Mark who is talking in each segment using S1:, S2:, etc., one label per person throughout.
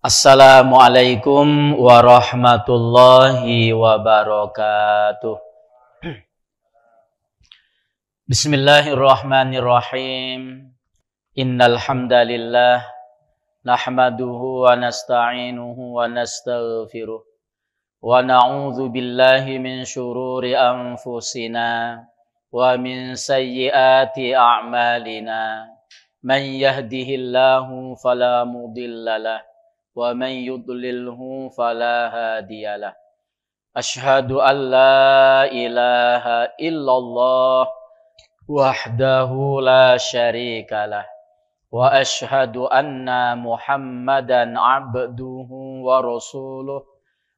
S1: Assalamualaikum warahmatullahi wabarakatuh. Bismillahirrahmanirrahim. Innal hamdalillah nahmaduhu wa nasta'inuhu wa nastaghfiruh wa na'udzu billahi min syururi anfusina wa min sayyiati a'malina. Man yahdihillahu fala mudhillalah wa man yudlilhu fala hadiyalah. Asyhadu an la ilaha illallah wahdahu la syarikalah wa asyhadu anna Muhammadan abduhu wa rasuluh.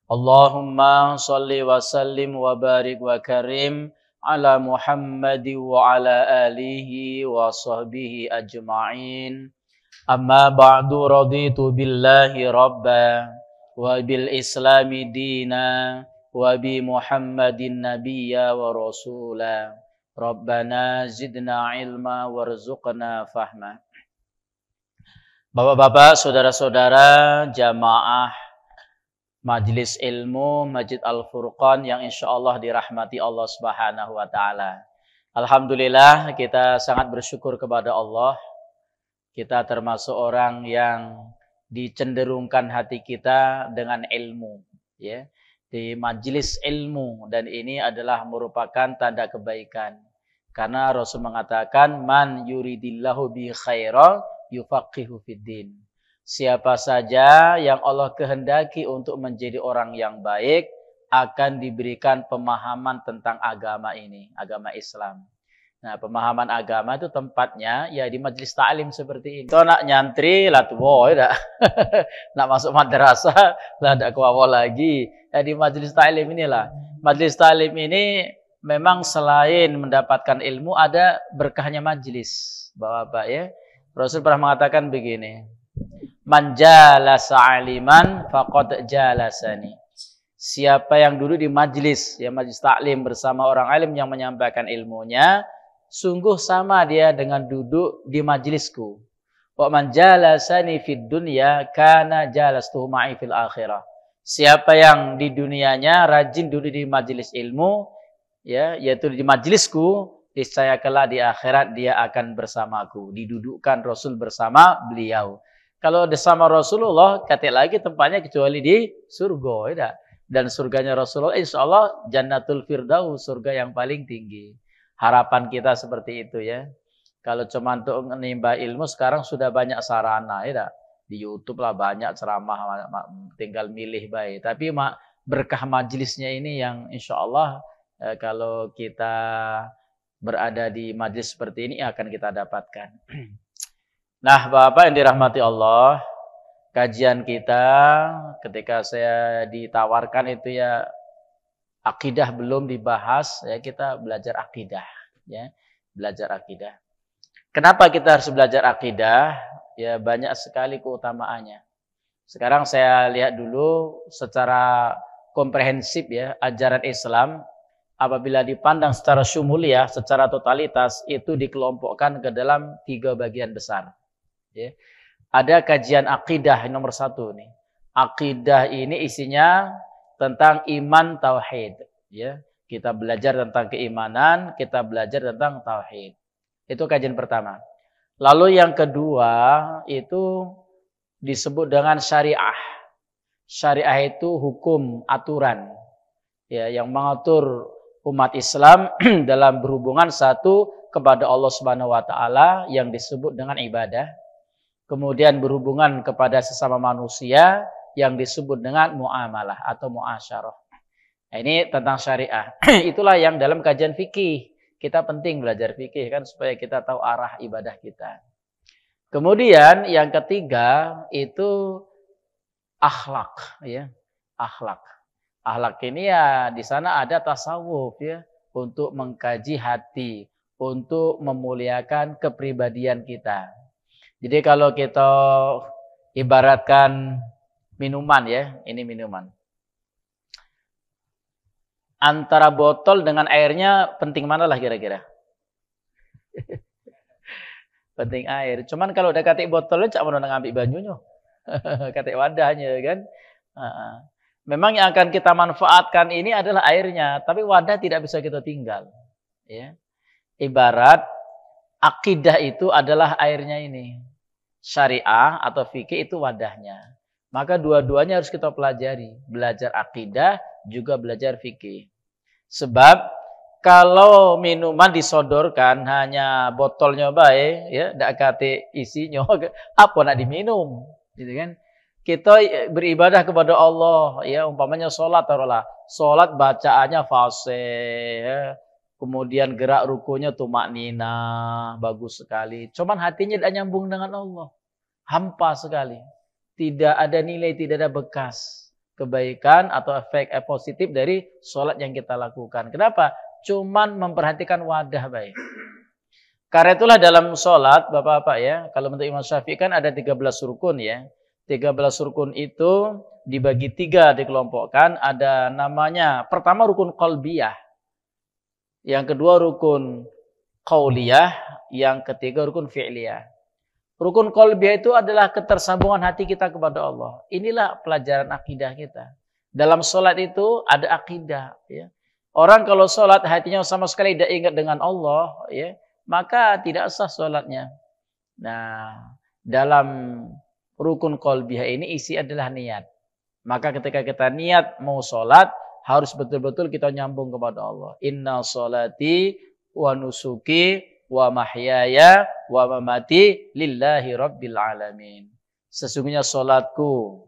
S1: Allahumma shalli wa sallim wa barik wa karim ala Muhammadi wa ala alihi wa sahbihi ajma'in. Amma ba'du, raditu billahi rabba wa bil islami dina wa bi Muhammadin nabiyya wa rasula. Rabbana zidna ilma warzuqna fahma. Bapak-bapak, saudara-saudara, jamaah Majelis Ilmu Masjid Al-Furqan yang insyaallah dirahmati Allah Subhanahu wa taala. Alhamdulillah, kita sangat bersyukur kepada Allah. Kita termasuk orang yang dicenderungkan hati kita dengan ilmu, ya, di majelis ilmu, dan ini adalah merupakan tanda kebaikan. Karena Rasul mengatakan, man yuridillahu bi khaira yufaqihu fiddin. Siapa saja yang Allah kehendaki untuk menjadi orang yang baik akan diberikan pemahaman tentang agama ini, agama Islam. Nah, pemahaman agama itu tempatnya ya di majelis ta'lim seperti ini. Kalau nak nyantri lah tuh boy dah. Nak masuk madrasah lah ada kuawa lagi. Ya di majelis ta'lim inilah. Majelis ta'lim ini memang selain mendapatkan ilmu ada berkahnya majelis. Bapak-bapak ya. Rasul pernah mengatakan begini. Man jalasa aliman faqad jalasani. Siapa yang duduk di majelis, ya majelis ta'lim bersama orang alim yang menyampaikan ilmunya, sungguh sama dia dengan duduk di majelisku. Wa man jalasani fid dunya kana jalastuhu ma'i fil akhirah. Siapa yang di dunianya rajin duduk di majelis ilmu, ya, yaitu di majelisku, niscaya kelak di akhirat dia akan bersamaku. Didudukkan Rasul bersama beliau. Kalau bersama Rasulullah, kata lagi tempatnya kecuali di surga, ya. Dan surganya Rasulullah insyaallah Jannatul Firdaus, surga yang paling tinggi. Harapan kita seperti itu ya. Kalau cuma untuk menimba ilmu sekarang sudah banyak sarana ya. Di YouTube lah banyak ceramah, tinggal milih baik. Tapi berkah majelisnya ini yang insya Allah kalau kita berada di majelis seperti ini akan kita dapatkan. Nah, Bapak yang dirahmati Allah, kajian kita ketika saya ditawarkan itu ya akidah belum dibahas, ya kita belajar akidah, ya belajar akidah. Kenapa kita harus belajar akidah? Ya banyak sekali keutamaannya. Sekarang saya lihat dulu secara komprehensif ya ajaran Islam apabila dipandang secara syumuliah, secara totalitas itu dikelompokkan ke dalam 3 bagian besar. Ya. Ada kajian akidah nomor 1 nih. Akidah ini isinya tentang iman tauhid, ya. Kita belajar tentang keimanan, kita belajar tentang tauhid. Itu kajian pertama. Lalu yang kedua itu disebut dengan syariah. Syariah itu hukum, aturan, ya, yang mengatur umat Islam dalam berhubungan satu kepada Allah Subhanahu wa taala yang disebut dengan ibadah. Kemudian berhubungan kepada sesama manusia yang disebut dengan muamalah atau muasyarah. Nah, ini tentang syariah. Itulah yang dalam kajian fikih. Kita penting belajar fikih kan supaya kita tahu arah ibadah kita. Kemudian yang ketiga itu akhlak, ya. Akhlak. Akhlak ini ya di sana ada tasawuf ya untuk mengkaji hati, untuk memuliakan kepribadian kita. Jadi kalau kita ibaratkan minuman ya, ini minuman. Antara botol dengan airnya penting mana lah kira-kira? Penting air. Cuman kalau udah katik botolnya cak mau ngambil banyunya. Kata wadahnya kan. Memang yang akan kita manfaatkan ini adalah airnya, tapi wadah tidak bisa kita tinggal. Ya. Ibarat akidah itu adalah airnya ini. Syariah atau fikih itu wadahnya. Maka dua-duanya harus kita pelajari. Belajar akidah, juga belajar fikih. Sebab kalau minuman disodorkan hanya botolnya baik, ya, ndak kate isinya, apa nak diminum, gitu kan? Kita beribadah kepada Allah, ya, umpamanya sholat, taruhlah, sholat bacaannya fasih, ya. Kemudian gerak rukunya tumak nina, bagus sekali. Cuman hatinya tidak nyambung dengan Allah, hampa sekali, tidak ada nilai, tidak ada bekas kebaikan atau efek positif dari sholat yang kita lakukan. Kenapa? Cuman memperhatikan wadah baik. Karena itulah dalam sholat, Bapak-Bapak ya, kalau menurut Imam Syafi'i kan ada 13 rukun ya. 13 rukun itu dibagi 3, dikelompokkan. Ada namanya, pertama rukun qalbiyah. Yang kedua rukun qauliyah. Yang ketiga rukun fi'liyah. Rukun qalbiyah itu adalah ketersambungan hati kita kepada Allah. Inilah pelajaran akidah kita. Dalam sholat itu ada akidah ya. Orang kalau sholat hatinya sama sekali tidak ingat dengan Allah, ya, maka tidak sah sholatnya. Nah, dalam rukun qalbiyah ini isi adalah niat. Maka ketika kita niat mau sholat, harus betul-betul kita nyambung kepada Allah. Inna sholati wa nusuki wa mahyaya wa mamati lillahi rabbil alamin. Sesungguhnya sholatku,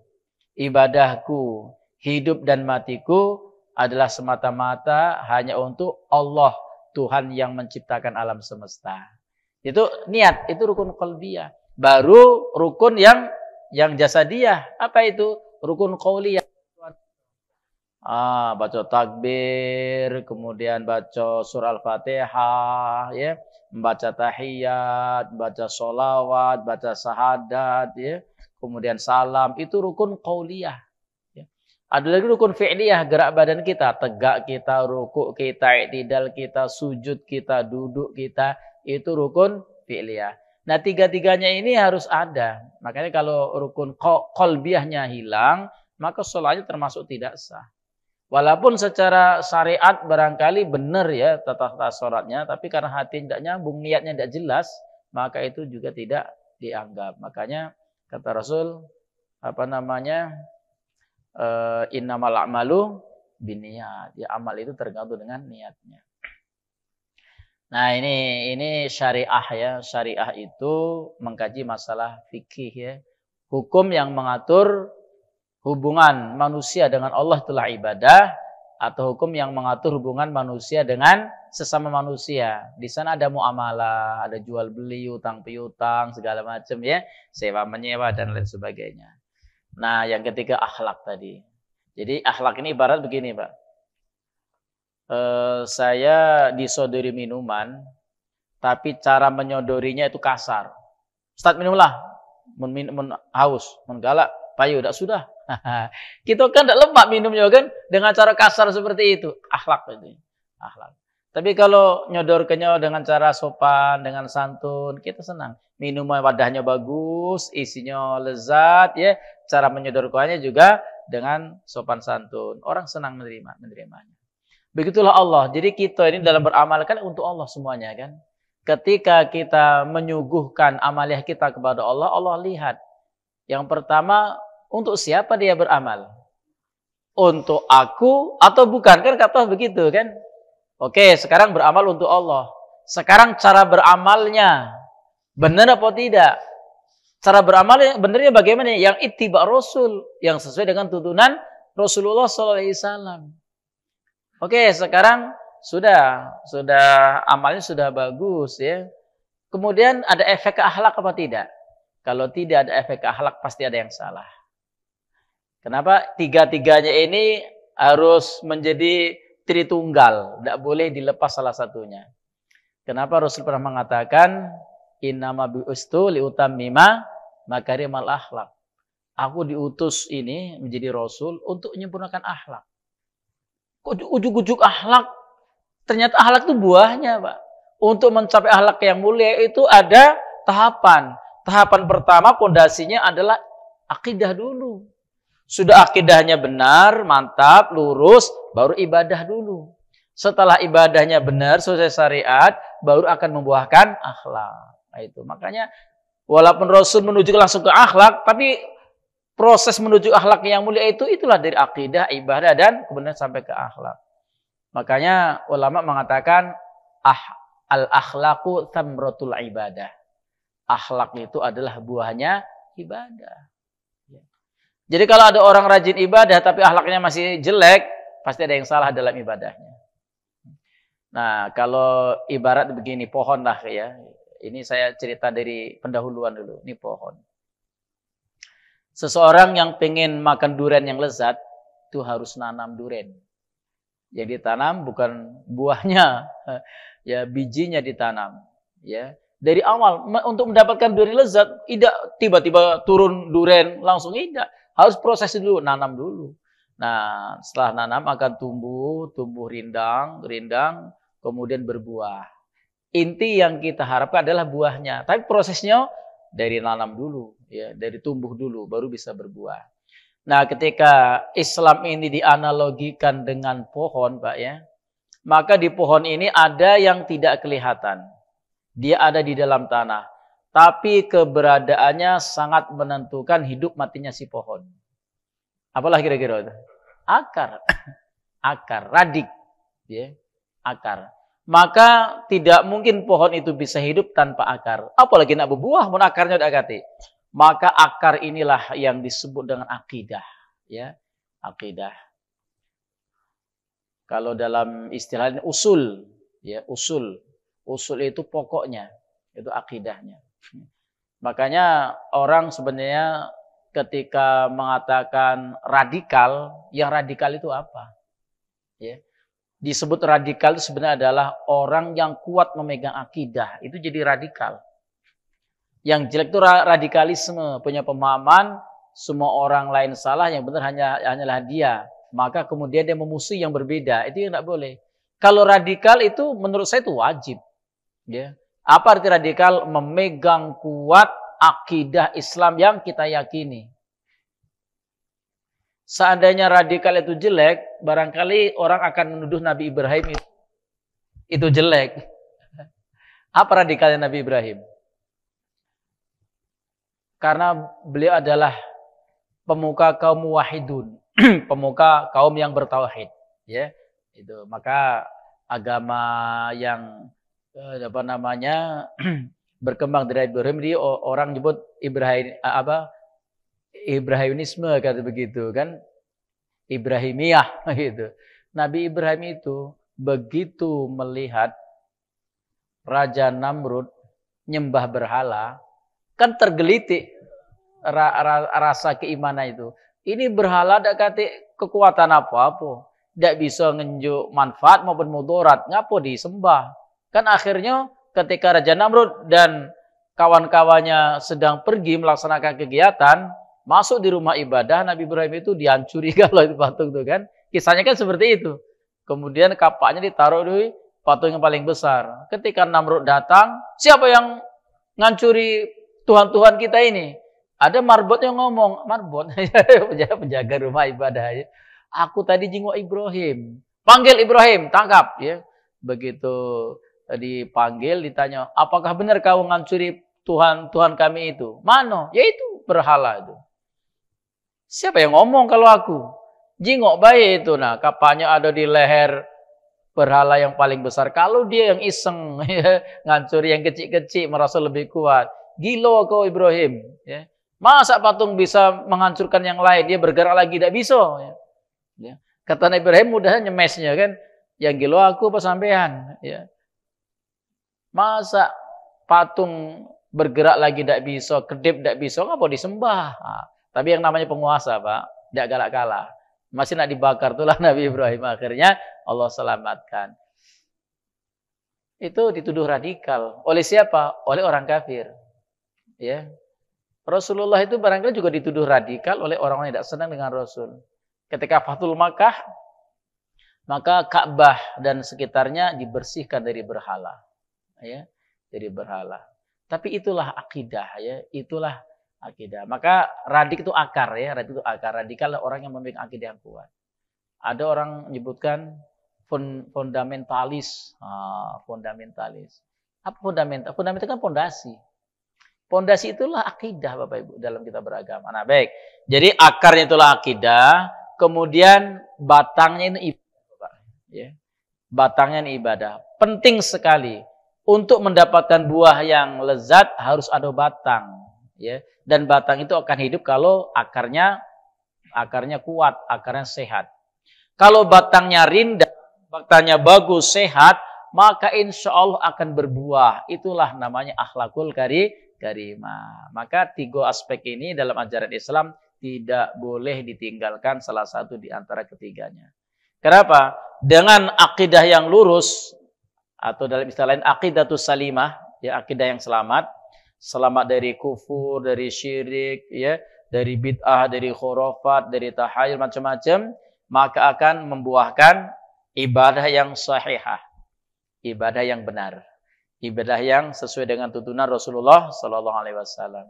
S1: ibadahku, hidup dan matiku adalah semata-mata hanya untuk Allah, Tuhan yang menciptakan alam semesta. Itu niat, itu rukun qalbiyah. Baru rukun yang jasadiyah. Apa itu? Rukun qauliyah. Baca takbir, kemudian baca surah Al-Fatihah, ya, membaca tahiyat, baca sholawat, baca syahadat, ya, kemudian salam, itu rukun qauliyah. Ada lagi rukun fi'liyah, gerak badan kita, tegak kita, rukuk kita, i'tidal kita, sujud kita, duduk kita, itu rukun fi'liyah. Nah, tiga-tiganya ini harus ada. Makanya kalau rukun qalbiyahnya hilang, maka sholatnya termasuk tidak sah. Walaupun secara syariat barangkali benar ya tata sholatnya, tapi karena hati tidak nyambung, niatnya tidak jelas, maka itu juga tidak dianggap. Makanya kata Rasul, innamal a'malu binniyat. Ya, amal itu tergantung dengan niatnya. Nah, ini syariah ya. Syariah itu mengkaji masalah fikih ya. Hukum yang mengatur hubungan manusia dengan Allah itulah ibadah, atau hukum yang mengatur hubungan manusia dengan sesama manusia. Di sana ada muamalah, ada jual beli, utang piutang, segala macam ya, sewa menyewa dan lain sebagainya. Nah, yang ketiga akhlak tadi. Jadi akhlak ini ibarat begini, Pak. Saya disodori minuman, tapi cara menyodorinya itu kasar. Ustaz, minumlah. Mun haus, mun galak, payu, tidak sudah. Kita kan tidak lemak minumnya kan dengan cara kasar seperti itu. Akhlak itu. Akhlak. Tapi kalau nyodorkannya dengan cara sopan, dengan santun, kita senang. Minuman wadahnya bagus, isinya lezat, ya. Cara menyodorkannya juga dengan sopan santun. Orang senang menerimanya. Begitulah Allah. Jadi kita ini dalam beramal kan untuk Allah semuanya kan. Ketika kita menyuguhkan amaliah kita kepada Allah, Allah lihat. Yang pertama, untuk siapa dia beramal? Untuk aku atau bukan? Kan kata begitu kan? Oke, sekarang beramal untuk Allah. Sekarang cara beramalnya benar apa tidak? Cara beramalnya benernya bagaimana? Yang ittiba Rasul, yang sesuai dengan tuntunan Rasulullah SAW. Oke, sekarang sudah amalnya sudah bagus ya. Kemudian ada efek ke akhlak apa tidak? Kalau tidak ada efek ke akhlak pasti ada yang salah. Kenapa? Tiga-tiganya ini harus menjadi tritunggal, tidak boleh dilepas salah satunya. Kenapa Rasul pernah mengatakan innama bi'ustu liutammima makarimal akhlak. Aku diutus ini menjadi Rasul untuk menyempurnakan akhlak. Kok ujuk-ujuk akhlak? Ternyata akhlak itu buahnya, Pak. Untuk mencapai akhlak yang mulia itu ada tahapan. Tahapan pertama pondasinya adalah Akidah dulu. Sudah akidahnya benar, mantap, lurus, baru ibadah dulu. Setelah ibadahnya benar, sesuai syariat, baru akan membuahkan akhlak. Nah, itu makanya walaupun Rasul menuju langsung ke akhlak, tapi proses menuju akhlak yang mulia itulah dari akidah, ibadah, dan kemudian sampai ke akhlak. Makanya ulama mengatakan al-akhlaqu thamratul ibadah. Akhlak itu adalah buahnya ibadah. Jadi kalau ada orang rajin ibadah tapi akhlaknya masih jelek, pasti ada yang salah dalam ibadahnya. Nah, kalau ibarat begini, pohon lah ya. Ini saya cerita dari pendahuluan dulu. Ini pohon. Seseorang yang pengen makan durian yang lezat, itu harus nanam durian. Yang ditanam bukan buahnya, ya bijinya ditanam. Ya, dari awal untuk mendapatkan durian lezat, tidak tiba-tiba turun durian langsung, tidak. Harus proses dulu, nanam dulu. Nah, setelah nanam akan tumbuh rindang, kemudian berbuah. Inti yang kita harapkan adalah buahnya. Tapi prosesnya dari nanam dulu, ya, dari tumbuh dulu, baru bisa berbuah. Nah, ketika Islam ini dianalogikan dengan pohon, Pak, ya, maka di pohon ini ada yang tidak kelihatan. Dia ada di dalam tanah. Tapi keberadaannya sangat menentukan hidup matinya si pohon. Apalah kira-kira itu? Akar. Akar, radik. Ya, akar. Maka tidak mungkin pohon itu bisa hidup tanpa akar. Apalagi nak berbuah, mun akarnya udah ganti. Maka akar inilah yang disebut dengan akidah. Ya, akidah. Kalau dalam istilahnya usul. Ya, usul. Usul itu pokoknya. Itu akidahnya. Makanya orang sebenarnya ketika mengatakan radikal, yang radikal itu apa? Ya. Disebut radikal itu sebenarnya adalah orang yang kuat memegang akidah. Itu jadi radikal. Yang jelek itu radikalisme, punya pemahaman semua orang lain salah, yang benar hanyalah dia. Maka kemudian dia memusuhi yang berbeda. Itu yang tidak boleh. Kalau radikal itu menurut saya itu wajib. Ya. Apa arti radikal? Memegang kuat akidah Islam yang kita yakini. Seandainya radikal itu jelek, barangkali orang akan menuduh Nabi Ibrahim itu jelek. Apa radikalnya Nabi Ibrahim? Karena beliau adalah pemuka kaum muwahhidun, pemuka kaum yang bertauhid. Ya, itu. Maka agama yang berkembang dari Ibrahim, dia orang nyebut Ibrahimisme, kata begitu kan, Ibrahimiyah gitu. Nabi Ibrahim itu begitu melihat Raja Namrud nyembah berhala, kan tergelitik rasa keimanan itu. Ini berhala tidak kata kekuatan apa-apa, tidak bisa ngenjuk manfaat maupun mudarat, ngapo disembah. Kan akhirnya ketika Raja Namrud dan kawan-kawannya sedang pergi melaksanakan kegiatan, masuk di rumah ibadah, Nabi Ibrahim itu dihancuri kalau itu patung itu kan. Kisahnya kan seperti itu. Kemudian kapaknya ditaruh di patung yang paling besar. Ketika Namrud datang, siapa yang ngancuri Tuhan-Tuhan kita ini? Ada marbot yang ngomong, marbot, penjaga rumah ibadah. Aku tadi jenguk Ibrahim. Panggil Ibrahim, tangkap. Ya. Begitu dipanggil, ditanya, apakah benar kau ngancuri Tuhan kami itu? Mana? Yaitu berhala itu. Siapa yang ngomong kalau aku? Jingok bayi itu. Nah, kapalnya ada di leher berhala yang paling besar. Kalau dia yang iseng, ngancuri yang kecil-kecil, merasa lebih kuat. Gila kau Ibrahim. Ya. Masa patung bisa menghancurkan yang lain? Dia bergerak lagi, tidak bisa. Ya. Kata Nabi Ibrahim, mudahnya nyemesnya kan. Yang gila aku apa sampean? Ya. Masa patung bergerak lagi tidak bisa, kedip tidak bisa, ngapa disembah? Nah, tapi yang namanya penguasa, Pak, tidak galak kalah. Masih nak dibakar, itulah Nabi Ibrahim. Akhirnya Allah selamatkan. Itu dituduh radikal. Oleh siapa? Oleh orang kafir. Ya. Rasulullah itu barangkali juga dituduh radikal oleh orang-orang yang tidak senang dengan Rasul. Ketika Fathul Makkah, maka Ka'bah dan sekitarnya dibersihkan dari berhala. Ya, dari berhala. Tapi itulah akidah, ya, itulah Akidah. Maka radik itu akar ya, radik itu akar. Radikal adalah orang yang memiliki akidah yang kuat. Ada orang menyebutkan fundamentalis. Fundamentalis. Apa fundamental? Fundamental kan pondasi. Pondasi itulah akidah Bapak Ibu dalam kita beragama. Nah, baik. Jadi akarnya itulah akidah, kemudian batangnya ini ibadah. Ya. Batangnya ini ibadah. Penting sekali. Untuk mendapatkan buah yang lezat harus ada batang. Ya. Dan batang itu akan hidup kalau akarnya kuat, akarnya sehat. Kalau batangnya rindang, batangnya bagus, sehat, maka insya Allah akan berbuah. Itulah namanya akhlakul karimah. Maka 3 aspek ini dalam ajaran Islam tidak boleh ditinggalkan salah satu di antara ketiganya. Kenapa? Dengan akidah yang lurus, atau dalam istilah lain aqidatus salimah, ya, akidah yang selamat dari kufur, dari syirik, ya, dari bid'ah, dari khurafat, dari tahayul macam-macam, maka akan membuahkan ibadah yang sahihah, ibadah yang benar, ibadah yang sesuai dengan tuntunan Rasulullah Sallallahu Alaihi Wasallam.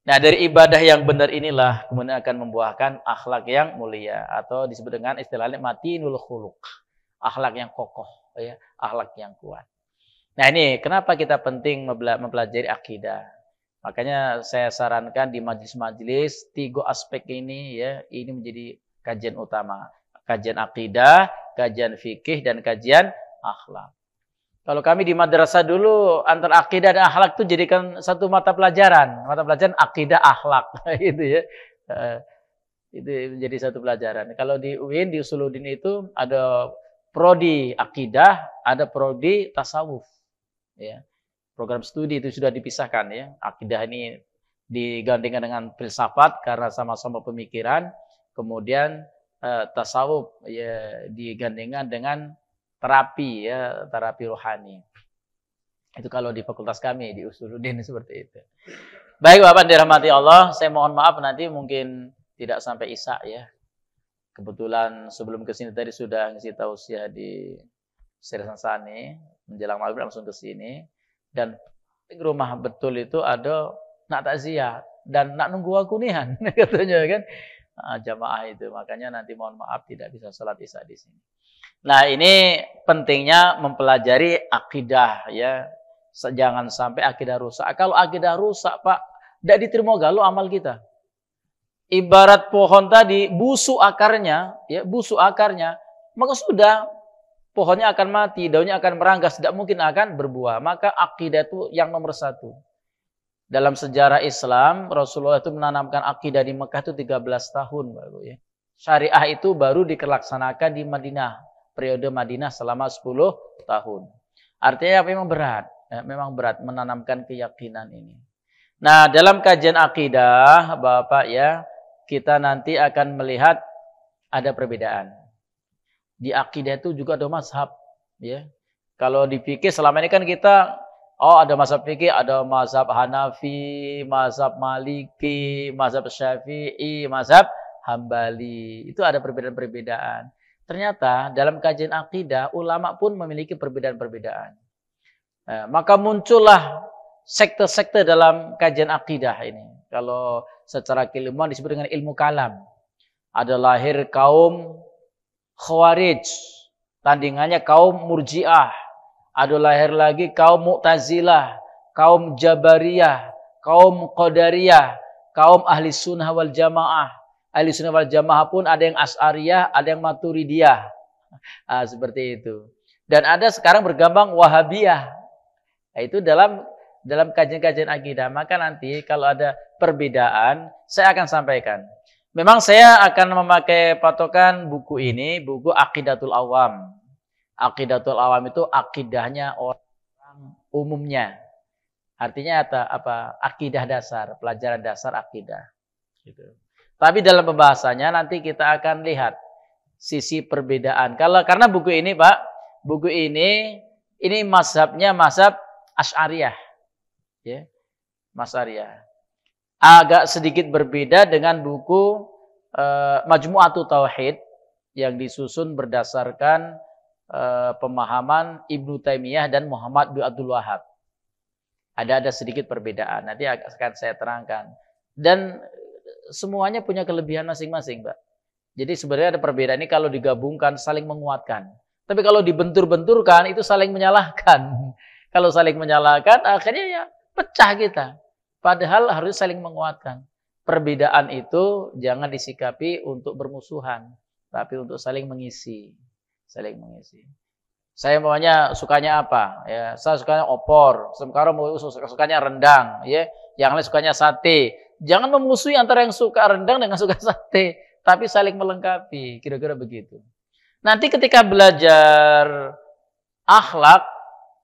S1: Nah, dari ibadah yang benar inilah kemudian akan membuahkan akhlak yang mulia, atau disebut dengan istilahnya matinul khuluq, akhlak yang kokoh, ya, akhlak yang kuat. Nah, ini kenapa kita penting mempelajari akidah. Makanya saya sarankan di majelis-majelis 3 aspek ini, ya, ini menjadi kajian utama. Kajian akidah, kajian fikih, dan kajian akhlak. Kalau kami di madrasah dulu antara akidah dan akhlak itu jadikan satu mata pelajaran. Mata pelajaran akidah akhlak gitu ya. Itu menjadi satu pelajaran. Kalau di UIN, di Usuluddin itu ada prodi akidah, ada prodi tasawuf. Ya. Program studi itu sudah dipisahkan ya. Akidah ini digandingkan dengan filsafat karena sama-sama pemikiran. Kemudian tasawuf ya digandingkan dengan terapi ya, terapi rohani. Itu kalau di fakultas kami di Usuluddin seperti itu. Baik Bapak dirahmati Allah, saya mohon maaf nanti mungkin tidak sampai Isya ya. Kebetulan sebelum kesini tadi sudah ngasih tausiah di Sri-Sansani, menjelang maghrib langsung ke sini, dan di rumah betul itu ada nak takziah dan nak nunggu akunian katanya kan, jamaah itu. Makanya nanti mohon maaf tidak bisa sholat Isya di sini. Nah, ini pentingnya mempelajari akidah ya. Jangan sampai akidah rusak. Kalau akidah rusak, Pak, tidak diterima galau amal kita. Ibarat pohon tadi busuk akarnya, ya, busuk akarnya, maka sudah pohonnya akan mati, daunnya akan meranggas, tidak mungkin akan berbuah. Maka akidah itu yang nomor 1. Dalam sejarah Islam, Rasulullah itu menanamkan akidah di Mekah itu 13 tahun baru ya. Syariah itu baru dilaksanakan di Madinah, periode Madinah selama 10 tahun. Artinya memang berat, ya, memang berat menanamkan keyakinan ini. Nah, dalam kajian akidah, Bapak ya, kita nanti akan melihat ada perbedaan. Di akidah itu juga ada mazhab, ya. Kalau di fikih selama ini kan kita ada mazhab fikih, ada mazhab Hanafi, mazhab Maliki, mazhab Syafi'i, mazhab Hambali. Itu ada perbedaan-perbedaan. Ternyata dalam kajian akidah ulama pun memiliki perbedaan-perbedaan. Maka muncullah sekte-sekte dalam kajian akidah ini. Kalau secara keilmuan disebut dengan ilmu kalam. Ada lahir kaum Khawarij, tandingannya kaum Murji'ah. Ada lahir lagi kaum Mu'tazilah, kaum Jabariyah, kaum Qadariyah, kaum Ahli Sunnah wal Jamaah. Ahli Sunnah wal Jamaah pun ada yang Asy'ariyah, ada yang Maturidiyah. Seperti itu. Dan ada sekarang bergambang Wahabiyah. Itu dalam kajian-kajian akidah. Maka nanti kalau ada perbedaan, saya akan sampaikan. Memang saya akan memakai patokan buku ini, buku Aqidatul Awam. Aqidatul Awam itu akidahnya orang umumnya. Artinya apa? Akidah dasar, pelajaran dasar akidah. Gitu. Tapi dalam pembahasannya nanti kita akan lihat sisi perbedaan. Karena buku ini, Pak, buku ini mazhabnya mazhab Asy'ariyah. Ya. Asy'ariyah. Agak sedikit berbeda dengan buku Majmu'atut Tauhid yang disusun berdasarkan pemahaman Ibnu Taimiyah dan Muhammad bin Abdul Wahhab. Ada sedikit perbedaan. Nanti akan saya terangkan. Dan semuanya punya kelebihan masing-masing, Pak. Jadi sebenarnya ada perbedaan ini kalau digabungkan saling menguatkan. Tapi kalau dibentur-benturkan itu saling menyalahkan. Kalau saling menyalahkan akhirnya ya pecah kita. Padahal harus saling menguatkan. Perbedaan itu jangan disikapi untuk bermusuhan, tapi untuk saling mengisi. Saling mengisi. Saya maunya sukanya apa? Ya, saya sukanya opor, sekarang mau sukanya rendang, ya. Yang lain sukanya sate. Jangan memusuhi antara yang suka rendang dengan suka sate, tapi saling melengkapi, kira-kira begitu. Nanti ketika belajar akhlak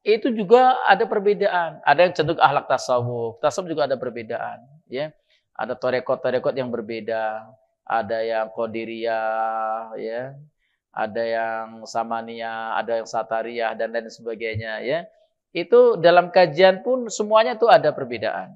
S1: itu juga ada perbedaan. Ada yang cenderung akhlak tasawuf. Tasawuf juga ada perbedaan, ya. Ada torekot-torekot yang berbeda, ada yang qadiriyah, ya. Ada yang samaniyah, ada yang satariyah dan lain sebagainya, ya. Itu dalam kajian pun semuanya tuh ada perbedaan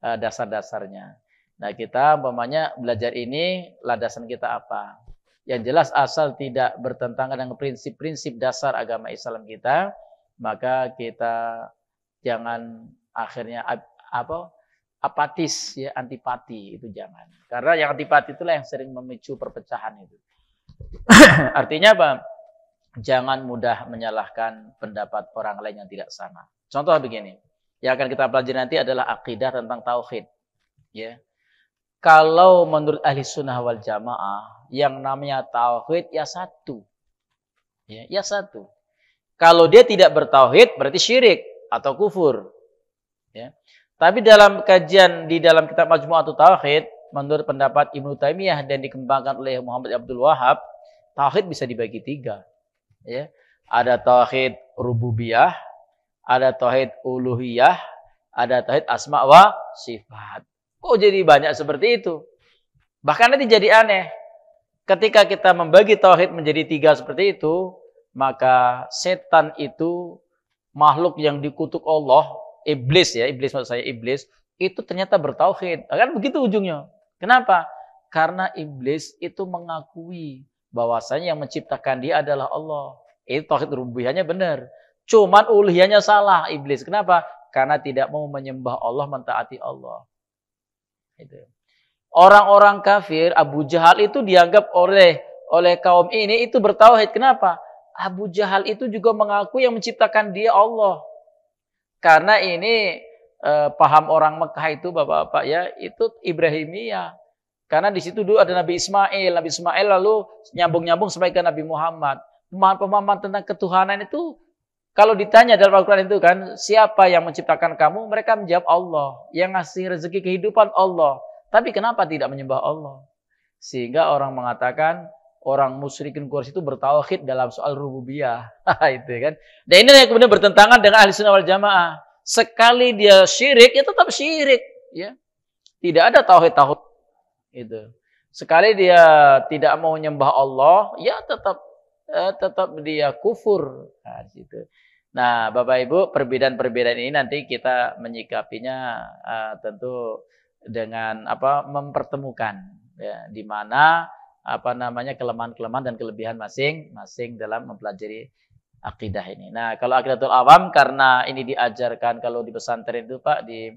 S1: dasar-dasarnya. Nah, kita umpamanya belajar ini landasan kita apa? Yang jelas asal tidak bertentangan dengan prinsip-prinsip dasar agama Islam kita, maka kita jangan akhirnya apatis, ya, antipati, itu jangan. Karena yang antipati itulah yang sering memicu perpecahan itu. Artinya apa? Jangan mudah menyalahkan pendapat orang lain yang tidak sama. Contoh begini, yang akan kita pelajari nanti adalah akidah tentang tauhid. Ya, kalau menurut ahli sunnah wal jamaah, yang namanya tauhid ya satu. Ya satu. Kalau dia tidak bertauhid berarti syirik atau kufur. Ya. Tapi dalam kajian di dalam kitab Majmu'atut Tauhid, menurut pendapat Ibnu Taimiyah dan dikembangkan oleh Muhammad Abdul Wahab, tauhid bisa dibagi 3. Ya. Ada tauhid rububiyah, ada tauhid uluhiyah, ada tauhid asma wa sifat. Kok jadi banyak seperti itu? Bahkan nanti jadi aneh. Ketika kita membagi tauhid menjadi 3 seperti itu, maka setan itu makhluk yang dikutuk Allah, iblis ya, iblis maksud saya iblis, itu ternyata bertauhid. Kan begitu ujungnya. Kenapa? Karena iblis itu mengakui bahwasanya yang menciptakan dia adalah Allah. Itu tauhid rububiyahnya benar. Cuman uluhiyahnya salah iblis. Kenapa? Karena tidak mau menyembah Allah, mentaati Allah. Itu. Orang-orang kafir, Abu Jahal itu dianggap oleh kaum ini itu bertauhid. Kenapa? Abu Jahal itu juga mengaku yang menciptakan dia Allah. Karena ini paham orang Mekah itu Bapak-bapak ya, itu Ibrahimiyah. Karena di situ dulu ada Nabi Ismail. Nabi Ismail lalu nyambung-nyambung sampai ke Nabi Muhammad. Pemahaman tentang ketuhanan itu kalau ditanya dalam Al-Quran itu kan, siapa yang menciptakan kamu? Mereka menjawab Allah. Yang ngasih rezeki kehidupan Allah. Tapi kenapa tidak menyembah Allah? Sehingga orang mengatakan, orang musyrikin Quraisy itu bertauhid dalam soal rububiyah. Itu kan. Dan ini yang kemudian bertentangan dengan ahli sunnah wal jamaah. Sekali dia syirik, ya tetap syirik. Ya. Tidak ada tauhid-tauhid. Itu. Sekali dia tidak mau menyembah Allah, ya tetap dia kufur. Nah, gitu. Nah, Bapak Ibu, perbedaan-perbedaan ini nanti kita menyikapinya tentu dengan mempertemukan ya, di mana kelemahan-kelemahan dan kelebihan masing-masing dalam mempelajari akidah ini. Nah, kalau akidatul awam karena ini diajarkan kalau di pesantren itu Pak, di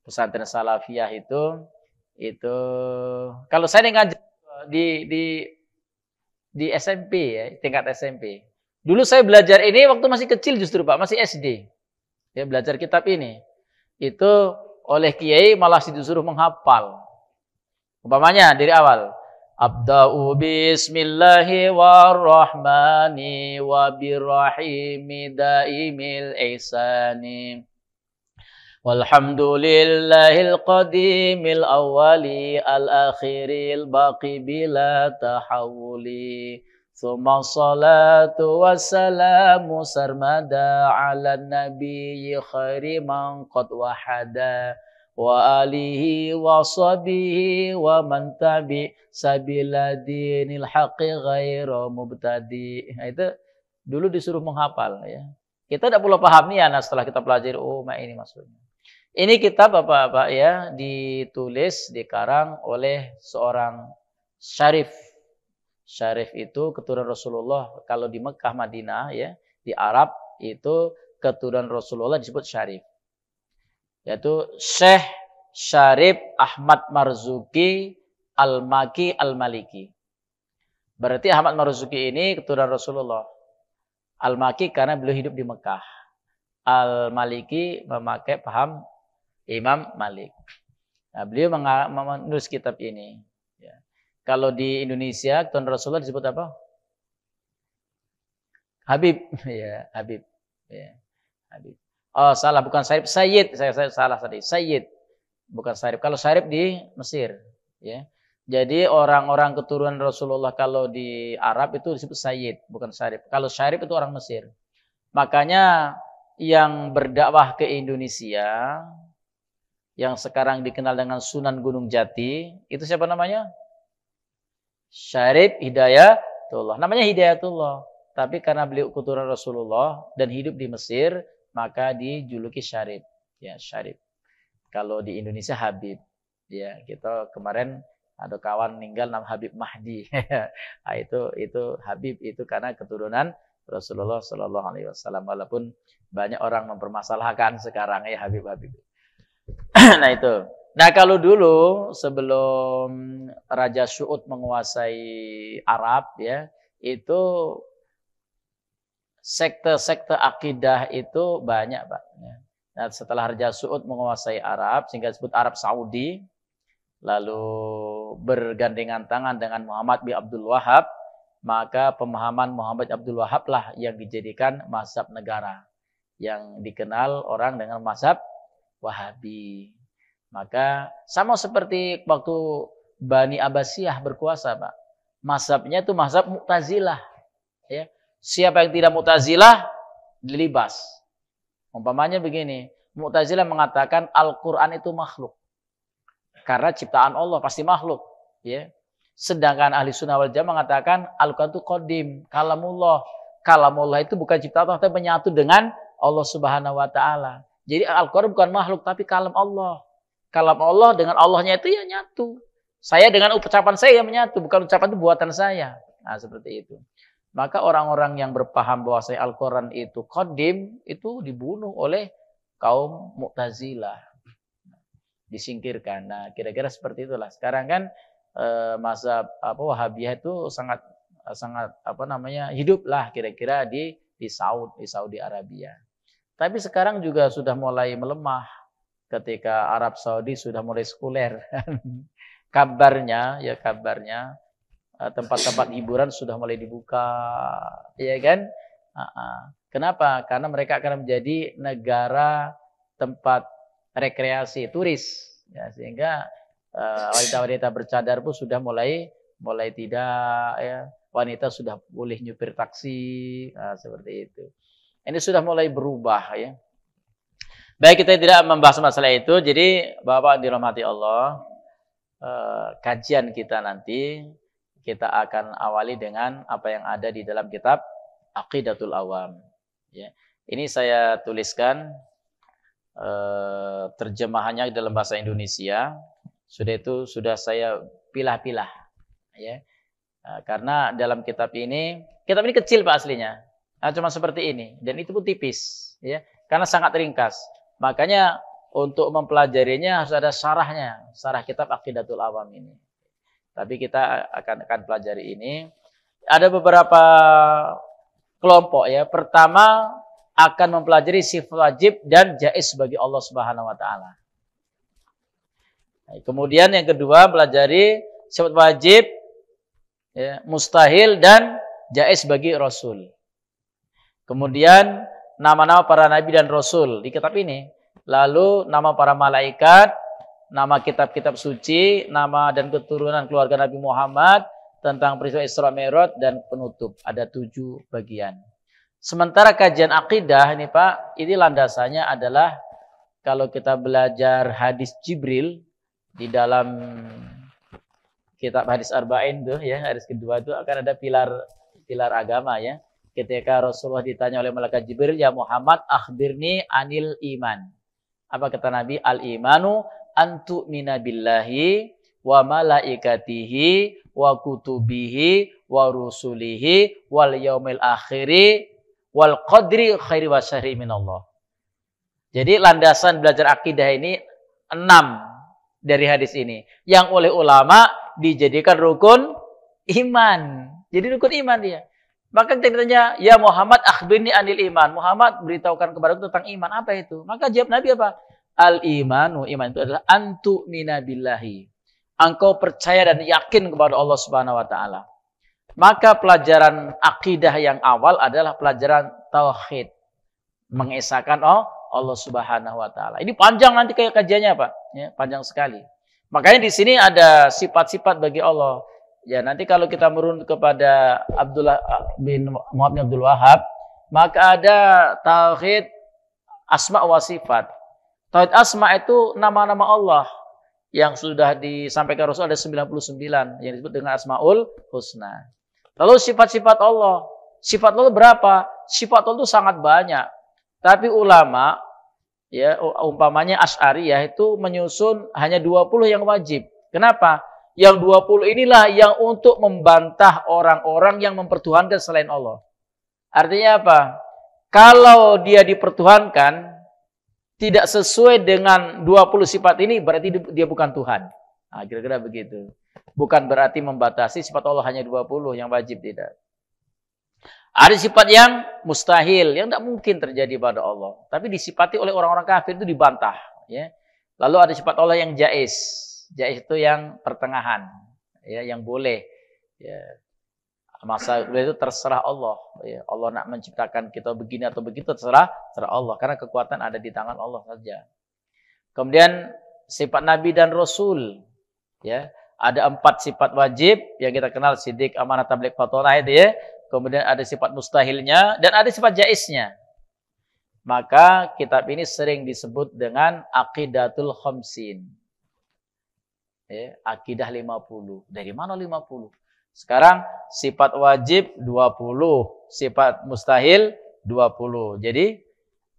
S1: pesantren salafiyah itu kalau saya ngajar di SMP ya, tingkat SMP. Dulu saya belajar ini waktu masih kecil justru Pak, masih SD. Ya, belajar kitab ini. Itu oleh kiai malah disuruh menghafal. Umpamanya dari awal. Abda'u bismillahi warrahmani wabirrahimi daimil ihsani. Walhamdulillahil qadimil awwali al-akhiril baqi bila tahawuli. Tsumma salatu wassalamu sarmada ala nabiyyi khairi man qad wahada wa alihi wa sahbihi wa man tabi sabila dinil haqqi ghairu mubtadi. Nah, itu dulu disuruh menghafal ya. Kita tidak perlu paham nih anak setelah kita pelajari ini maksudnya. Ini kitab Bapak-bapak ya ditulis, dikarang oleh seorang syarif. Syarif itu keturunan Rasulullah. Kalau di Mekah, Madinah ya, di Arab itu keturunan Rasulullah disebut syarif. Yaitu Syekh Syarif Ahmad Marzuki Al-Maki Al-Maliki. Berarti Ahmad Marzuki ini keturunan Rasulullah. Al-Maki karena beliau hidup di Mekah. Al-Maliki memakai paham Imam Malik. Nah, beliau menulis kitab ini. Ya. Kalau di Indonesia keturunan Rasulullah disebut apa? Habib. Ya, Habib. Ya, Habib. Oh, salah, bukan Syarif, Sayyid. Saya salah tadi. Sayyid. Bukan Syarif. Kalau Syarif di Mesir, ya. Jadi orang-orang keturunan Rasulullah kalau di Arab itu disebut Sayyid, bukan Syarif. Kalau Syarif itu orang Mesir. Makanya yang berdakwah ke Indonesia, yang sekarang dikenal dengan Sunan Gunung Jati, itu siapa namanya? Syarif Hidayatullah. Namanya Hidayatullah. Tapi karena beliau keturunan Rasulullah dan hidup di Mesir, maka dijuluki Syarif. Ya, Syarif. Kalau di Indonesia Habib. Ya, kita kemarin ada kawan meninggal nama Habib Mahdi. Nah, itu Habib itu karena keturunan Rasulullah Shallallahu Alaihi Wasallam. Walaupun banyak orang mempermasalahkan sekarang ya Habib. Nah itu. Nah kalau dulu sebelum Raja Suud menguasai Arab ya, itu sekte-sekte akidah itu banyak, Pak. Nah, setelah Raja Suud menguasai Arab, sehingga disebut Arab Saudi, lalu bergandengan tangan dengan Muhammad bin Abdul Wahab, maka pemahaman Muhammad bin Abdul Wahab lah yang dijadikan mazhab negara, yang dikenal orang dengan mazhab Wahabi. Maka sama seperti waktu Bani Abbasiyah berkuasa, Pak. Mazhabnya itu mazhab Mu'tazilah. Ya. Siapa yang tidak Mu'tazilah, dilibas. Umpamanya begini, Mu'tazilah mengatakan Al-Quran itu makhluk. Karena ciptaan Allah pasti makhluk. Ya. Sedangkan Ahli Sunnah wal Jamaah mengatakan Al-Quran itu qadim, kalamullah. Kalamullah itu bukan ciptaan Allah, tapi menyatu dengan Allah Subhanahu wa Ta'ala. Jadi Al-Quran bukan makhluk, tapi kalam Allah. Kalam Allah dengan Allahnya itu ya nyatu. Saya dengan ucapan saya menyatu, bukan ucapan itu buatan saya. Nah, seperti itu. Maka orang-orang yang berpaham bahwa Al-Quran itu qadim, itu dibunuh oleh kaum Mu'tazilah. Disingkirkan. Nah, kira-kira seperti itulah. Sekarang kan mazhab Wahabiyah itu sangat hiduplah kira-kira di Saudi Arabia. Tapi sekarang juga sudah mulai melemah ketika Arab Saudi sudah mulai sekuler. kabarnya tempat-tempat hiburan sudah mulai dibuka, ya kan? Kenapa? Karena mereka akan menjadi negara tempat rekreasi turis, ya, sehingga wanita-wanita bercadar pun sudah mulai tidak, ya, wanita sudah boleh nyupir taksi, seperti itu. Ini sudah mulai berubah, ya. Baik, kita tidak membahas masalah itu. Jadi Bapak dirahmati Allah, kajian kita nanti kita akan awali dengan apa yang ada di dalam kitab Aqidatul Awam. Ya. Ini saya tuliskan terjemahannya dalam bahasa Indonesia. Sudah saya pilah-pilah. Ya. Karena dalam kitab ini kecil Pak aslinya. Cuma seperti ini. Dan itu pun tipis. Ya. Karena sangat ringkas. Makanya untuk mempelajarinya harus ada syarahnya. Syarah kitab Aqidatul Awam ini. Tapi kita akan pelajari ini. Ada beberapa kelompok ya. Pertama akan mempelajari sifat wajib dan jaiz bagi Allah Subhanahu wa Ta'ala. Kemudian yang kedua pelajari sifat wajib, ya, mustahil dan jaiz bagi Rasul. Kemudian nama-nama para nabi dan rasul di kitab ini. Lalu nama para malaikat, nama kitab-kitab suci, nama dan keturunan keluarga Nabi Muhammad, tentang peristiwa Isra Mi'raj dan penutup. Ada 7 bagian. Sementara kajian akidah ini Pak, ini landasannya adalah kalau kita belajar hadis Jibril di dalam kitab hadis Arba'in tuh ya, hadis kedua itu akan ada pilar agama ya. Ketika Rasulullah ditanya oleh malaikat Jibril, "Ya Muhammad, akhbirni anil iman." Apa kata Nabi? Al-imanu antu'mina billahi wa malaikatihi wa kutubihi wa rusulihi wal yaumil akhiri wal qadri khairi wa syarri minallah. Jadi landasan belajar akidah ini 6 dari hadis ini? Yang oleh ulama dijadikan rukun iman. Jadi rukun iman dia. Maka kita ditanya, ya Muhammad akhbirni anil iman. Muhammad beritahukan kepadaku tentang iman. Apa itu? Maka jawab Nabi apa? Al-imanu, iman itu adalah antu minabillahi. Engkau percaya dan yakin kepada Allah Subhanahu wa taala. Maka pelajaran akidah yang awal adalah pelajaran tauhid. Mengesahkan Allah Subhanahu wa taala. Ini panjang nanti kayak kajiannya, Pak. Ya, panjang sekali. Makanya di sini ada sifat-sifat bagi Allah. Ya, nanti kalau kita merunut kepada Abdullah bin Muhammad bin Abdul Wahab, maka ada tauhid asma wa sifat. Tauhid asma itu nama-nama Allah yang sudah disampaikan Rasul ada 99 yang disebut dengan Asmaul Husna. Lalu sifat-sifat Allah. Sifat Allah berapa? Sifat Allah itu sangat banyak. Tapi ulama ya umpamanya Asy'ariyah itu menyusun hanya 20 yang wajib. Kenapa? Yang 20 inilah yang untuk membantah orang-orang yang mempertuhankan selain Allah. Artinya apa? Kalau dia dipertuhankan tidak sesuai dengan 20 sifat ini, berarti dia bukan Tuhan. Nah, kira-kira begitu. Bukan berarti membatasi sifat Allah hanya 20 yang wajib, tidak. Ada sifat yang mustahil, yang tidak mungkin terjadi pada Allah. Tapi disifati oleh orang-orang kafir itu dibantah. Ya. Lalu ada sifat Allah yang jaiz. Jaiz itu yang pertengahan, ya, yang boleh. Ya. Masa itu terserah Allah. Ya. Allah nak menciptakan kita begini atau begitu terserah Allah. Karena kekuatan ada di tangan Allah saja. Kemudian sifat Nabi dan Rasul. Ya. Ada 4 sifat wajib yang kita kenal sidik, amanah, tabligh, fatonah itu ya. Kemudian ada sifat mustahilnya dan ada sifat jaiznya. Maka kitab ini sering disebut dengan Aqidatul Khamsin. Ya, akidah 50. Dari mana 50? Sekarang sifat wajib 20, sifat mustahil 20. Jadi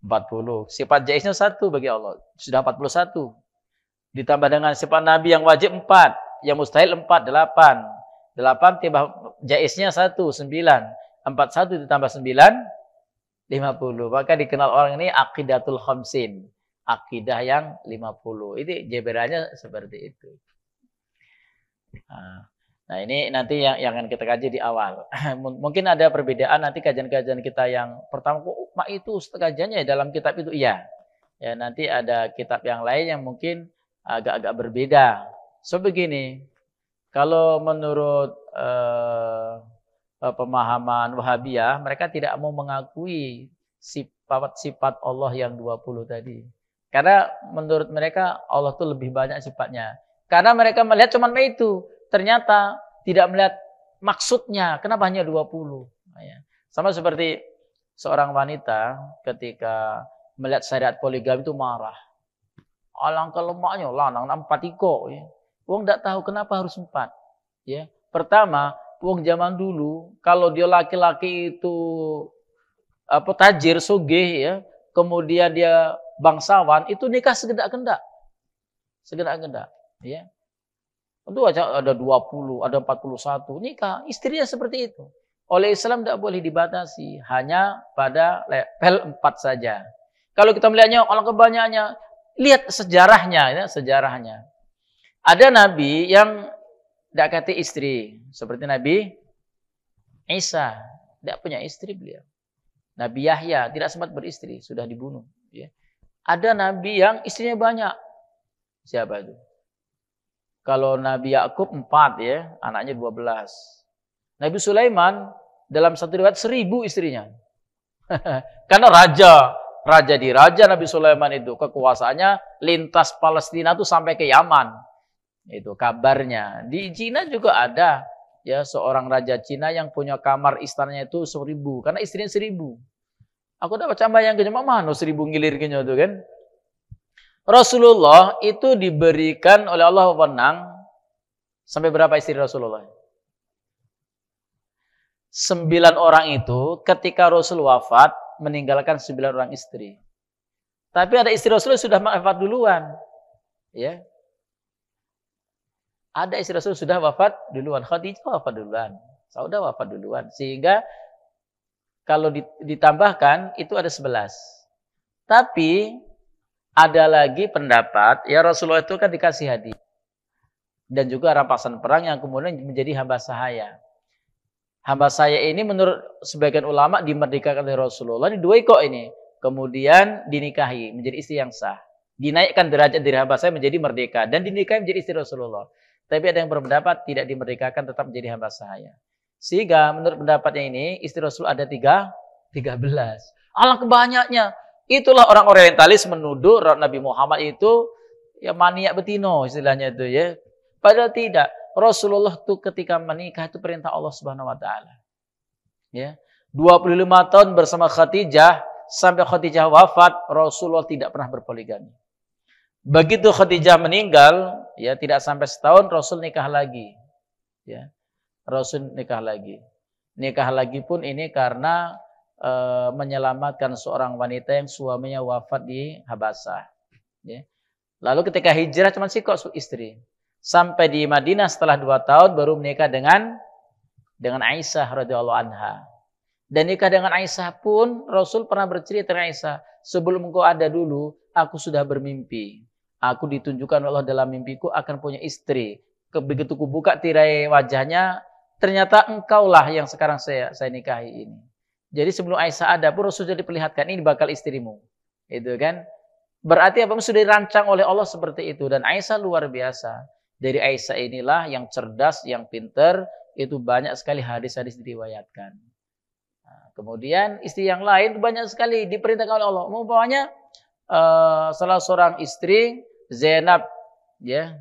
S1: 40. Sifat jaiznya 1 bagi Allah. Sudah 41. Ditambah dengan sifat Nabi yang wajib 4, yang mustahil 4, 8. 8 tambah jaiznya 1, 9. 41 ditambah 9, 50. Maka dikenal orang ini Aqidatul Khamsin. Akidah yang 50. Ini jeberannya seperti itu. Nah ini nanti yang akan kita kaji di awal. Mungkin ada perbedaan nanti kajian-kajian kita yang pertama kok itu kajiannya dalam kitab itu iya. Ya nanti ada kitab yang lain yang mungkin agak-agak berbeda. So begini, kalau menurut pemahaman Wahabiyah, mereka tidak mau mengakui sifat-sifat Allah yang 20 tadi. Karena menurut mereka Allah itu lebih banyak sifatnya. Karena mereka melihat cuma itu. Ternyata tidak melihat maksudnya. Kenapa hanya 20? Sama seperti seorang wanita ketika melihat syariat poligami itu marah. Alangkah lemahnya, lanang 4 iko. Ya. Wong tidak tahu kenapa harus 4. Ya. Pertama, wong zaman dulu, kalau dia laki-laki itu tajir, sugih, ya, kemudian dia bangsawan, itu nikah segendak-gendak. Segendak-gendak. Ya. Itu ada 20, ada 41 nikah, istrinya seperti itu. Oleh Islam tidak boleh dibatasi, hanya pada level 4 saja. Kalau kita melihatnya alangkah banyaknya, lihat sejarahnya, ya, sejarahnya. Ada nabi yang tidak kata istri, seperti Nabi Isa, tidak punya istri beliau. Nabi Yahya tidak sempat beristri, sudah dibunuh. Ya. Ada nabi yang istrinya banyak. Siapa itu? Kalau Nabi Yakub 4 ya, anaknya 12. Nabi Sulaiman dalam satu riwayat 1000 istrinya. Karena raja di raja Nabi Sulaiman itu kekuasaannya lintas Palestina itu sampai ke Yaman. Itu kabarnya. Di Cina juga ada ya seorang raja Cina yang punya kamar istananya itu 1000 karena istrinya 1000. Aku dapat baca yang kenyang mana 1000 ngilir kenyo itu kan. Rasulullah itu diberikan oleh Allah wewenang sampai berapa istri Rasulullah? 9 orang itu ketika Rasul wafat meninggalkan 9 orang istri. Tapi ada istri Rasul sudah wafat duluan. Ya. Ada istri Rasul sudah wafat duluan. Khadijah wafat duluan. Saudah wafat duluan. Sehingga kalau ditambahkan itu ada 11. Tapi Ada lagi pendapat, ya Rasulullah itu kan dikasih hadiah. Dan juga rampasan perang yang kemudian menjadi hamba sahaya. Hamba saya ini menurut sebagian ulama dimerdekakan oleh Rasulullah, diduai kok ini. Kemudian dinikahi, menjadi istri yang sah. Dinaikkan derajat dari hamba saya menjadi merdeka. Dan dinikahi menjadi istri Rasulullah. Tapi ada yang berpendapat tidak dimerdekakan, tetap menjadi hamba sahaya. Sehingga menurut pendapatnya ini, istri Rasul ada 13. Alangkah banyaknya. Itulah orang orientalis menuduh Nabi Muhammad itu ya maniak betino istilahnya itu ya. Padahal tidak. Rasulullah itu ketika menikah itu perintah Allah Subhanahu wa taala. Ya. 25 tahun bersama Khadijah sampai Khadijah wafat, Rasulullah tidak pernah berpoligami. Begitu Khadijah meninggal, ya tidak sampai setahun Rasul nikah lagi. Ya. Rasul nikah lagi. Nikah lagi pun ini karena menyelamatkan seorang wanita yang suaminya wafat di Habasah. Ya. Lalu ketika hijrah cuma sikok istri. Sampai di Madinah setelah 2 tahun baru menikah dengan Aisyah radhiyallahu anha. Dan nikah dengan Aisyah pun Rasul pernah bercerita dengan Aisyah, sebelum engkau ada dulu, aku sudah bermimpi. Aku ditunjukkan Allah dalam mimpiku akan punya istri. Begitu kubuka tirai wajahnya, ternyata engkaulah yang sekarang saya nikahi ini. Jadi sebelum Aisyah ada pun Rasul sudah diperlihatkan ini bakal istrimu. Itu kan? Berarti apa sudah dirancang oleh Allah seperti itu. Dan Aisyah luar biasa. Dari Aisyah inilah yang cerdas, yang pintar, itu banyak sekali hadis-hadis diriwayatkan. Nah, kemudian istri yang lain banyak sekali diperintahkan oleh Allah. Umpamanya salah seorang istri Zainab, ya.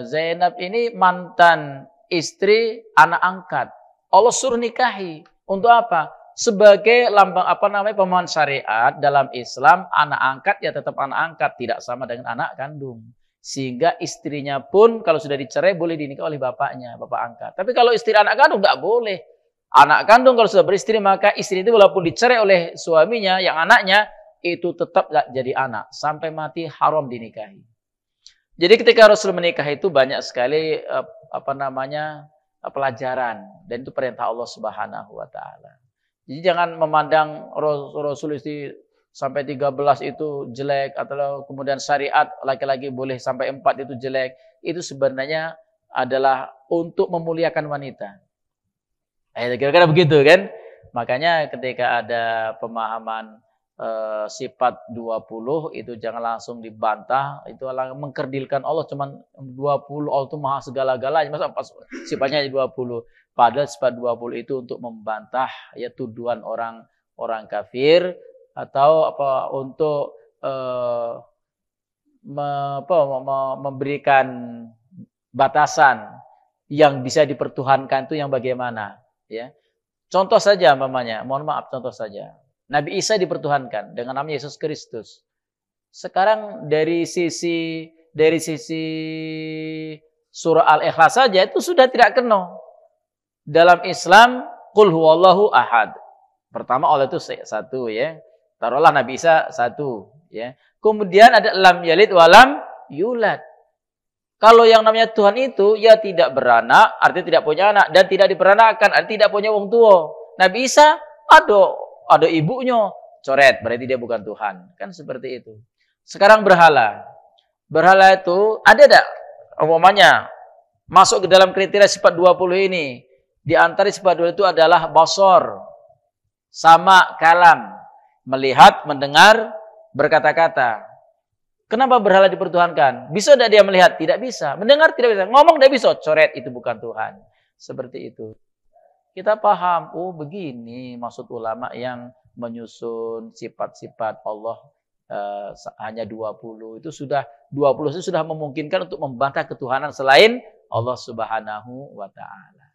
S1: Zainab ini mantan istri anak angkat. Allah suruh nikahi. Untuk apa? Sebagai lambang pemahaman syariat dalam Islam, anak angkat ya tetap anak angkat, tidak sama dengan anak kandung. Sehingga istrinya pun kalau sudah dicerai boleh dinikah oleh bapaknya, bapak angkat. Tapi kalau istri anak kandung tidak boleh. Anak kandung kalau sudah beristri maka istri itu walaupun dicerai oleh suaminya yang anaknya itu tetap tidak jadi anak sampai mati haram dinikahi. Jadi ketika Rasul menikah itu banyak sekali pelajaran dan itu perintah Allah Subhanahu wa taala. Jadi jangan memandang Rasul istri sampai 13 itu jelek atau kemudian syariat laki-laki boleh sampai 4 itu jelek. Itu sebenarnya adalah untuk memuliakan wanita. Kira-kira begitu kan? Makanya ketika ada pemahaman sifat 20 itu jangan langsung dibantah, itu mengkerdilkan Allah cuman 20, Allah itu maha segala-galanya, masa pas sifatnya 20. Padahal sifat 20 itu untuk membantah ya tuduhan orang kafir atau untuk memberikan batasan yang bisa dipertuhankan itu yang bagaimana ya. Contoh saja mohon maaf contoh saja. Nabi Isa dipertuhankan dengan nama Yesus Kristus. Sekarang dari sisi surah Al-Ikhlas saja itu sudah tidak kena. Dalam Islam qul huwallahu ahad. Pertama Allah itu satu ya. Taruhlah Nabi Isa satu ya. Kemudian ada lam yalid walam yulad. Kalau yang namanya Tuhan itu ya tidak beranak, artinya tidak punya anak dan tidak diperanakan, artinya tidak punya wong tua. Nabi Isa ada ibunya, coret berarti dia bukan Tuhan. Kan seperti itu. Sekarang berhala. Berhala itu ada enggak umpamanya masuk ke dalam kriteria sifat 20 ini. Di antara sifat 20 itu adalah basor, sama kalam, melihat, mendengar, berkata-kata. Kenapa berhala dipertuhankan? Bisa tidak dia melihat? Tidak bisa. Mendengar tidak bisa. Ngomong tidak bisa. Coret itu bukan Tuhan. Seperti itu. Kita paham. Oh begini maksud ulama yang menyusun sifat-sifat Allah hanya 20. Itu sudah 20 itu sudah memungkinkan untuk membantah ketuhanan selain Allah Subhanahu wa taala.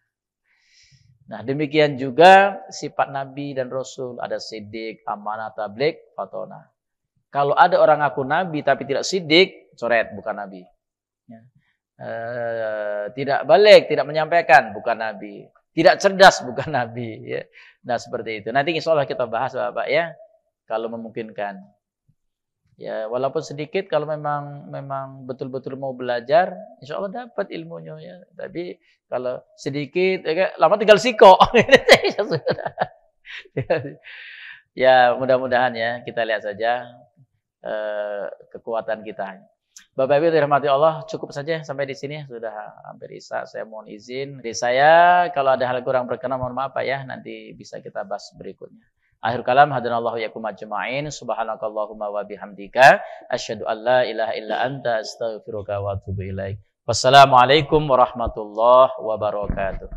S1: Nah, demikian juga sifat Nabi dan Rasul. Ada siddiq, amanah, tabligh, fatona. Kalau ada orang ngaku Nabi tapi tidak siddiq, coret, bukan Nabi. Ya. Tidak balik, tidak menyampaikan, bukan Nabi. Tidak cerdas, bukan Nabi. Ya. Nah, seperti itu. Nanti insya Allah kita bahas, Bapak, ya. Kalau memungkinkan. Ya, walaupun sedikit, kalau memang betul-betul mau belajar, insya Allah dapat ilmunya. Ya. Tapi kalau sedikit, lama tinggal siko. Ya, mudah-mudahan ya kita lihat saja kekuatan kita. Bapak Ibu dirahmati Allah, cukup saja sampai di sini, sudah hampir isya. Saya mohon izin. Dari saya, kalau ada hal kurang berkenan mohon maaf Pak ya, nanti bisa kita bahas berikutnya. Akhir kalam, hadanallahu yakum ajma'in, subhanakallahumma wa bihamdika, asyhadu an la ilaha illa anta, astaghfiruka wa atubu ilaik. Wassalamualaikum warahmatullahi wabarakatuh.